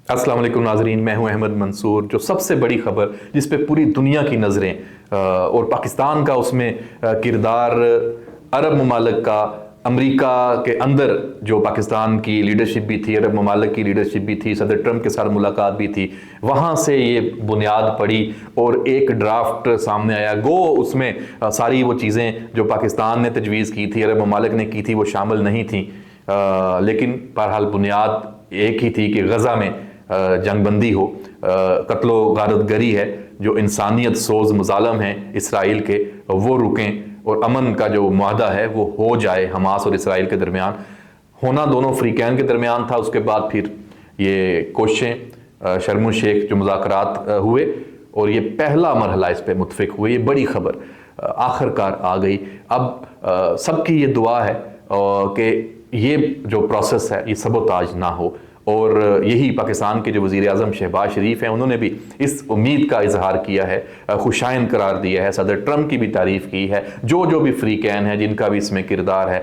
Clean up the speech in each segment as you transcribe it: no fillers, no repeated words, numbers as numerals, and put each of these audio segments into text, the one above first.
अस्सलाम वालेकुम नाजरीन, मैं हूं अहमद मंसूर। जो सबसे बड़ी खबर जिस पे पूरी दुनिया की नज़रें और पाकिस्तान का उसमें किरदार, अरब ममालिक का, अमेरिका के अंदर जो पाकिस्तान की लीडरशिप भी थी, अरब ममालिक की लीडरशिप भी थी, सदर ट्रंप के साथ मुलाकात भी थी, वहाँ से ये बुनियाद पड़ी और एक ड्राफ्ट सामने आया। गो उसमें सारी वो चीज़ें जो पाकिस्तान ने तजवीज़ की थी, अरब ममालिक ने की थी, वो शामिल नहीं थी, लेकिन बहरहाल बुनियाद एक ही थी कि गज़ा में जंगबंदी हो, कत्लो गारतगरी है, जो इंसानियत सोज मुजालम हैं इसराइल के, वो रुकें और अमन का जो मुआहदा है वो हो जाए हमास और इसराइल के दरमियान। होना दोनों फ्रीकैन के दरमियान था। उसके बाद फिर ये कोशिशें शर्म शेख जो मुज़ाकरात हुए और ये पहला मरहला इस पर मुतफिक हुए। ये बड़ी खबर आखिरकार आ गई। अब सबकी ये दुआ है कि ये जो प्रोसेस है ये सबोताज ना हो, और यही पाकिस्तान के जो वज़ीर आज़म शहबाज शरीफ हैं उन्होंने भी इस उम्मीद का इजहार किया है, खुशाइन करार दिया है, सदर ट्रंप की भी तारीफ़ की है, जो भी फ्रीकैन है जिनका भी इसमें किरदार है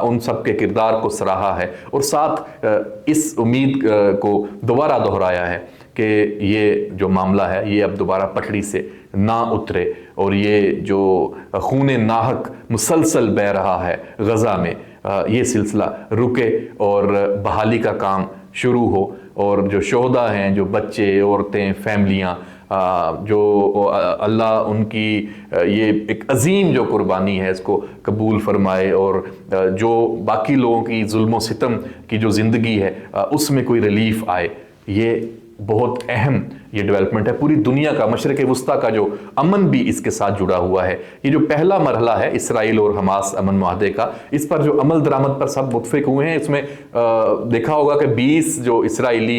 उन सब के किरदार को सराहा है, और साथ इस उम्मीद को दोबारा दोहराया है कि ये जो मामला है ये अब दोबारा पटड़ी से ना उतरे और ये जो खून नाहक मुसलसल बह रहा है गज़ा में, ये सिलसिला रुके और बहाली का काम शुरू हो, और जो शोहदा हैं, जो बच्चे, औरतें, फैमिलियाँ, जो अल्लाह उनकी ये एक अजीम जो कुर्बानी है इसको कबूल फरमाए, और जो बाकी लोगों की जुल्म सितम की जो ज़िंदगी है उसमें कोई रिलीफ आए। ये बहुत अहम ये डेवलपमेंट है। पूरी दुनिया का, मशरक़ वुस्ता का जो अमन भी इसके साथ जुड़ा हुआ है। ये जो पहला मरहला है इसराइल और हमास अमन मुआहदे का, इस पर जो अमल दरामद पर सब मुतफिक हुए हैं। इसमें देखा होगा कि 20 जो इसराइली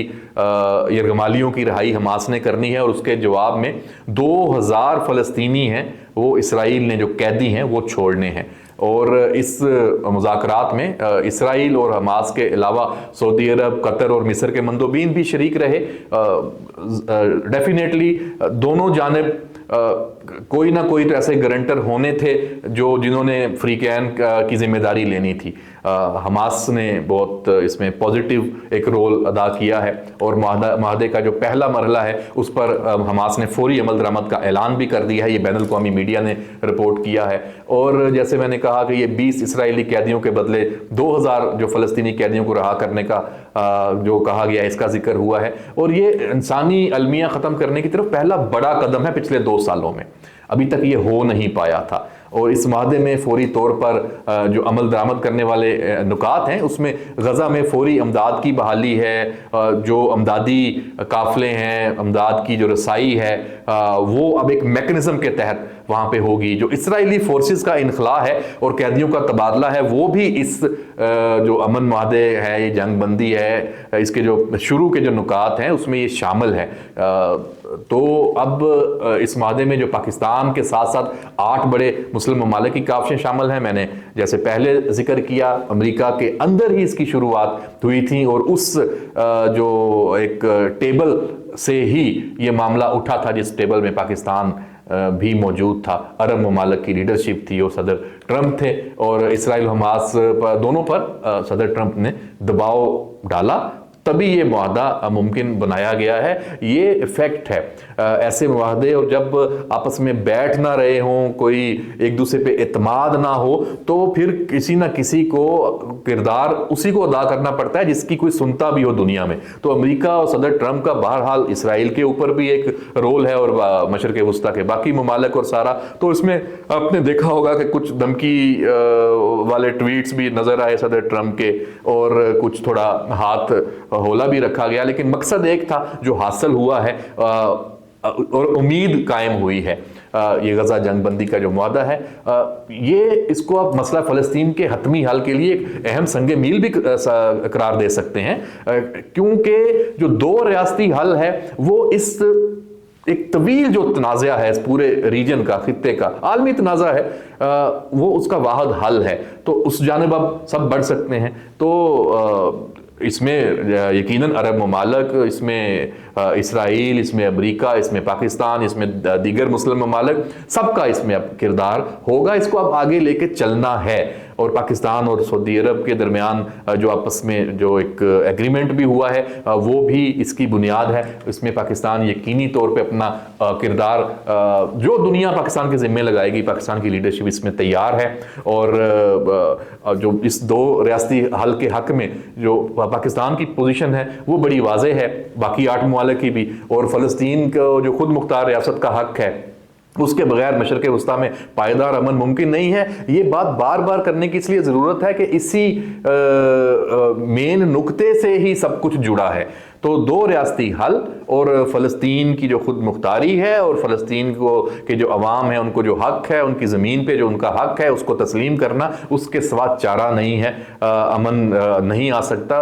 यरगमालियों की रिहाई हमास ने करनी है, और उसके जवाब में 2000 फ़लस्तीनी हैं वो इसराइल ने जो कैदी हैं वो छोड़ने हैं। और इस मुज़ाकरात में इसराइल और हमास के अलावा सऊदी अरब, कतर और मिस्र के मंदोबीन भी शरीक रहे। डेफिनेटली दोनों जानिब कोई ना कोई ऐसे गारंटर होने थे जिन्होंने फ्रीकैन की जिम्मेदारी लेनी थी। हमास ने बहुत इसमें पॉजिटिव एक रोल अदा किया है, और मुआहदे का जो पहला मरहला है उस पर हमास ने फौरी अमल दरामद का ऐलान भी कर दिया है। ये बैनुल अक़वामी मीडिया ने रिपोर्ट किया है। और जैसे मैंने कहा कि ये 20 इसराइली कैदियों के बदले 2000 जो फ़लस्तीनी कैदियों को रहा करने का जो कहा गया इसका जिक्र हुआ है, और ये इंसानी अलमिया ख़त्म करने की तरफ पहला बड़ा कदम है पिछले 2 सालों में। अभी तक ये हो नहीं पाया था, और इस माहदे में फौरी तौर पर जो अमल दरामद करने वाले नुकात हैं उसमें गज़ा में फौरी अमदाद की बहाली है, जो अमदादी काफ़िले हैं, अमदाद की जो रसाई है वो अब एक मैकेनिज़्म के तहत वहाँ पे होगी। जो इसराइली फोर्सेस का इनखला है और कैदियों का तबादला है वो भी इस जो अमन मुआहदे है, ये जंग बंदी है, इसके जो शुरू के जो नुकात हैं उसमें ये शामिल है। तो अब इस माहदे में जो पाकिस्तान के साथ साथ 8 बड़े मुस्लिम ममालिक की काफ़िशें शामिल हैं। मैंने जैसे पहले जिक्र किया, अमेरिका के अंदर ही इसकी शुरुआत हुई थी, और उस जो एक टेबल से ही ये मामला उठा था जिस टेबल में पाकिस्तान भी मौजूद था। अरब ममालिक की लीडरशिप थी और सदर ट्रंप थे, और इसराइल हमास पर दोनों पर सदर ट्रंप ने दबाव डाला, तभी ये मुआहदा मुमकिन बनाया गया है। ये इफेक्ट है ऐसे मुआहदे, और जब आपस में बैठ ना रहे हों, कोई एक दूसरे पे एतमाद ना हो, तो फिर किसी ना किसी को किरदार उसी को अदा करना पड़ता है जिसकी कोई सुनता भी हो दुनिया में। तो अमेरिका और सदर ट्रंप का बहरहाल इसराइल के ऊपर भी एक रोल है, और मशरक़ वुस्ता के बाकी ममालिक और सारा। तो इसमें आपने देखा होगा कि कुछ धमकी वाले ट्वीट्स भी नजर आए सदर ट्रंप के, और कुछ थोड़ा हाथ होला भी रखा गया, लेकिन मकसद एक था जो हासिल हुआ है, और उम्मीद कायम हुई है। ये गज़ा जंग बंदी का जो मुआहदा है, ये इसको आप मसला फ़लस्तीन के हतमी हल के लिए एक अहम संग मील भी करार दे सकते हैं, क्योंकि जो 2 रियासती हल है वो इस एक तवील जो तनाज़ा है इस पूरे रीजन का, खित्ते का आलमी तनाज़ा है, वो उसका वाहिद हल है। तो उस जानिब अब सब बढ़ सकते हैं। तो इसमें यकीनन अरब ममालिक, इसमें इसराइल, इसमें अमेरिका, इसमें पाकिस्तान, इसमें दीगर मुस्लिम ममालिक, सबका इसमें अब किरदार होगा। इसको अब आगे लेके चलना है, اور پاکستان اور سعودی عرب کے درمیان جو آپس میں جو ایک ایگریمنٹ بھی ہوا ہے وہ بھی اس کی بنیاد ہے. اس میں پاکستان یقینی طور پہ اپنا کردار جو دنیا پاکستان کے ذمے لگائے گی، پاکستان کی لیڈرشپ اس میں تیار ہے. اور جو اس 2 ریاستی حل کے حق میں جو پاکستان کی پوزیشن ہے وہ بڑی واضح ہے، باقی 8 ممالک کی بھی. اور فلسطین کو جو خود مختار ریاست کا حق ہے، اس کے بغیر مشرق وسطیٰ میں پائیدار امن ممکن نہیں ہے. یہ بات بار بار کرنے کی اس لیے ضرورت ہے کہ اسی مین نقطے سے ہی سب کچھ جڑا ہے. تو 2 ریاستی حل اور فلسطین کی جو خود مختاری ہے اور فلسطین کے جو عوام ہیں ان کو جو حق ہے، ان کی زمین پہ جو ان کا حق ہے اس کو تسلیم کرنا، اس کے سوا چارہ نہیں ہے. امن نہیں آ سکتا.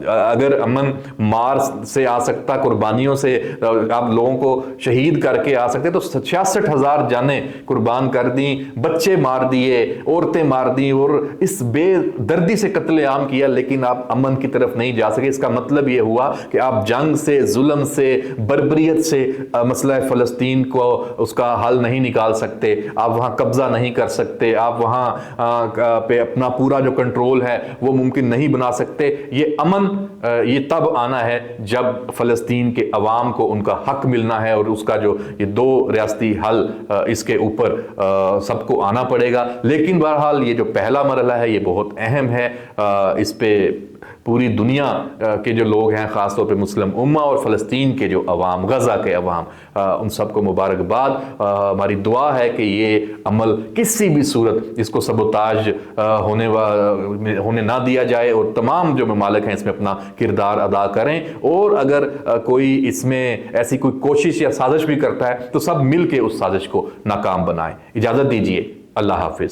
اگر امن مار سے آ سکتا، قربانیوں سے آپ لوگوں کو شہید کر کے آ سکتے، تو 66,000 جانیں قربان کر دیں، بچے مار دیے، عورتیں مار دیں اور اس بے دردی سے قتل عام کیا، لیکن آپ امن کی طرف نہیں جا سکے. اس کا مطلب یہ ہوا کہ آپ جنگ سے، ظلم سے، بربریت سے مسئلہ فلسطین کو اس کا حل نہیں نکال سکتے. آپ وہاں قبضہ نہیں کر سکتے، آپ وہاں پہ اپنا پورا جو کنٹرول ہے وہ ممکن نہیں بنا سکتے. یہ امن یہ تب آنا ہے جب فلسطین کے عوام کو ان کا حق ملنا ہے، اور اس کا جو یہ 2 ریاستی حل اس کے اوپر سب کو آنا پڑے گا. لیکن بہرحال یہ جو پہلا مرحلہ ہے یہ بہت اہم ہے. اس پہ پوری دنیا کے جو لوگ ہیں، خاص طور پہ مسلم امہ اور فلسطین کے جو عوام، غزہ کے عوام، ان سب کو مبارکباد. ہماری دعا ہے کہ یہ عمل کسی بھی صورت اس کو سبوتاج ہونے نہ دیا جائے، اور تمام جو ممالک ہیں اس میں اپنا کردار ادا کریں. اور اگر کوئی اس میں ایسی کوئی کوشش یا سازش بھی کرتا ہے تو سب مل کے اس سازش کو ناکام بنائیں. اجازت دیجیے. اللہ حافظ.